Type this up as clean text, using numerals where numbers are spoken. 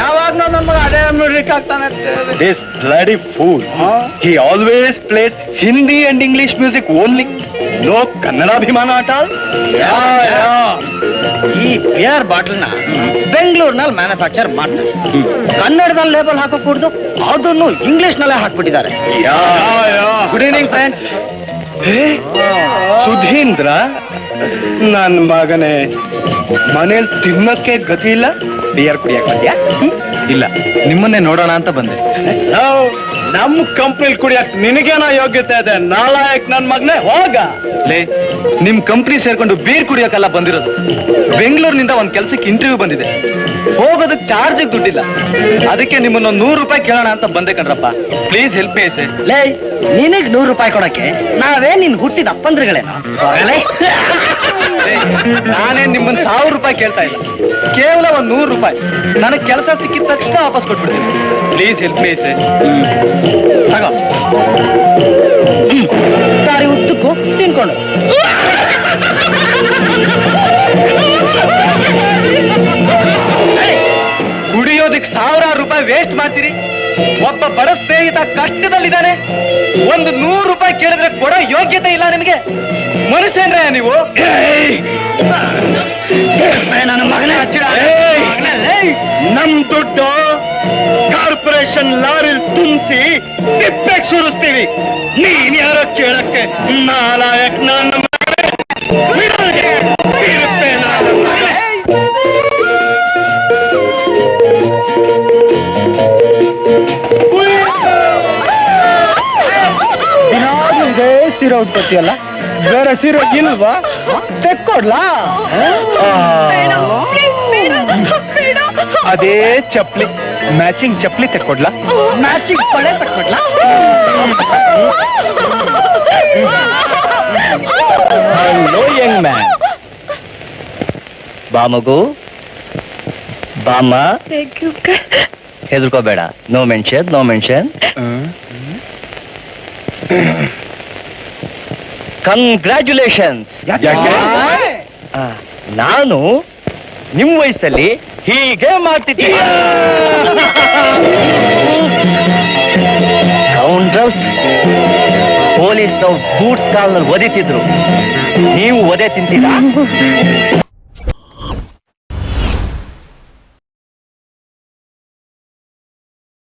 ಯಾವಾಗ ನನ್ನ ಮಗ ಅದೇ ರಿಕ್ ಆಗ್ತಾನೆ. This bloody fool. He always plays Hindi and English music only. No ಕನ್ನಡಾಭಿಮಾನ ಆಟ. ಈ ಬಿಯರ್ ಬಾಟಲ್ನ ಬೆಂಗಳೂರಿನಲ್ಲಿ ಮ್ಯಾನುಫ್ಯಾಕ್ಚರ್ ಮಾಡ್ತಾರೆ. ಕನ್ನಡದಲ್ಲಿ ಲೇಬಲ್ ಹಾಕೋ ಕೂಡ್ದು ಅದನ್ನು ಇಂಗ್ಲಿಷ್ ನಲ್ಲೇ ಹಾಕ್ಬಿಟ್ಟಿದ್ದಾರೆ. Good evening friends. ಸುಧೀಂದ್ರ, ನನ್ ಮಗನೇ, ಮನೇಲಿ ತಿನ್ನಕ್ಕೆ ಗತಿ ಇಲ್ಲ, ಬಿಯರ್ ಕುಡಿಯಕ್ ಬಂದ್ಯಾ? ಇಲ್ಲ, ನಿಮ್ಮನ್ನೇ ನೋಡೋಣ ಅಂತ ಬಂದೆ. ನಮ್ ಕಂಪ್ನಿ ಕುಡಿಯಕ್ ನಿನಗೇನೋ ಯೋಗ್ಯತೆ ಇದೆ? ನಾಲಾಯಕ್ ನನ್ ಮಗನೇ, ಹೋಗ. ಲೇ, ನಿಮ್ ಕಂಪ್ನಿ ಸೇರ್ಕೊಂಡು ಬೀರ್ ಕುಡಿಯೋಕೆಲ್ಲ ಬಂದಿರೋದು. ಬೆಂಗಳೂರಿನಿಂದ ಒಂದ್ ಕೆಲ್ಸಕ್ಕೆ ಇಂಟರ್ವ್ಯೂ ಬಂದಿದೆ. ಹೋಗೋದಕ್ಕೆ ಚಾರ್ಜ್ ದುಡ್ಡಿಲ್ಲ. ಅದಕ್ಕೆ ನಿಮ್ಮನ್ನ 100 ರೂಪಾಯಿ ಕೇಳೋಣ ಅಂತ ಬಂದೆ ಕಣ್ರಪ್ಪ. Please help me sir. ಲೇ, ನಿನಗ್ 100 ರೂಪಾಯಿ ಕೊಡಕ್ಕೆ ನಾವೇ ನಿನ್ ಹುಟ್ಟಿದ ಅಪ್ಪಂದ್ರಗಳೇನೋ? ನಾನೇ ನಿಮ್ಮನ್ನ 1000 ರೂಪಾಯಿ ಕೇಳ್ತಾ ಇಲ್ಲ, ಕೇವಲ ಒಂದ್ 100 ರೂಪಾಯಿ. ನನಗೆ ಕೆಲಸ ಸಿಕ್ಕಿದ ತಕ್ಷಣ ವಾಪಸ್ ಕೊಟ್ಬಿಡ್ತೀನಿ. Please help me sir. ತಗೋ, ಸಾರಿ ಉದ್ದಕ್ಕೂ ತಿನ್ಕೊಂಡು. ಕುಡಿಯೋದಕ್ಕೆ 1000 ರೂಪಾಯಿ ವೇಸ್ಟ್ ಮಾಡ್ತೀರಿ. ಒಬ್ಬ ಬಡ ಸ್ನೇಹಿತ ಕಷ್ಟದಲ್ಲಿದ್ದಾನೆ, ಒಂದು 100 ರೂಪಾಯಿ ಕೇಳಿದ್ರೆ ಕೊಡೋ ಯೋಗ್ಯತೆ ಇಲ್ಲ ನಿಮಗೆ. ಮನುಷ್ಯನ್ರೇ ನೀವು? ನನ್ನ ಮಗನೇ ನಮ್ ದುಡ್ಡು ಕಾರ್ಪೊರೇಷನ್ ಲಾರಿಲ್ ತುಂಬಿಸಿ ತಿಪ್ಪೆಗೆ ಸುರಿಸ್ತೀವಿ. ನೀನ್ ಯಾರೋ ಕೇಳಕ್ಕೆ? ನಾಲಾಯಕ್ ನನ್ನ ಮಗನೇ, ಇರುತ್ತೆ ನನ್ನ ಮಗನೇ. ಇದೇ ಸೀರೆ ಉತ್ಪತ್ತಿಯಲ್ಲ, ಬೇರೆ ಸೀರೆ ಇಲ್ವಾ? ತೆಕ್ಕೊಡ್ಲಾ? ಅದೇ ಚಪ್ಲಿ, ಮ್ಯಾಚಿಂಗ್ ಚಪ್ಲಿ ತೆಕ್ಕೊಡ್ಲಾ? ಮ್ಯಾಚಿಂಗ್ ಪಡೆ ತಕ್ಕೊಡ್ಲಾ? Hello Young man. ಬಾ ಮಗು, ಬಾಮ್ಮ. ಹೆದರ್ಕೋಬೇಡ. No mention, no mention. Congratulations. ನಾನು ನಿಮ್ ವಯಸ್ಸಲ್ಲಿ ಹೀಗೆ ಮಾಡ್ತಿದ್ದೆ. ಕೌಂಟರ್ಸ್ ಪೊಲೀಸ್ ನಾವು ಬೂಟ್ಸ್ ಕಾಲ್ನಲ್ಲಿ ಒದಿತಿದ್ರು, ನೀವು ಒದೆ ತಿಂತೀರಾ?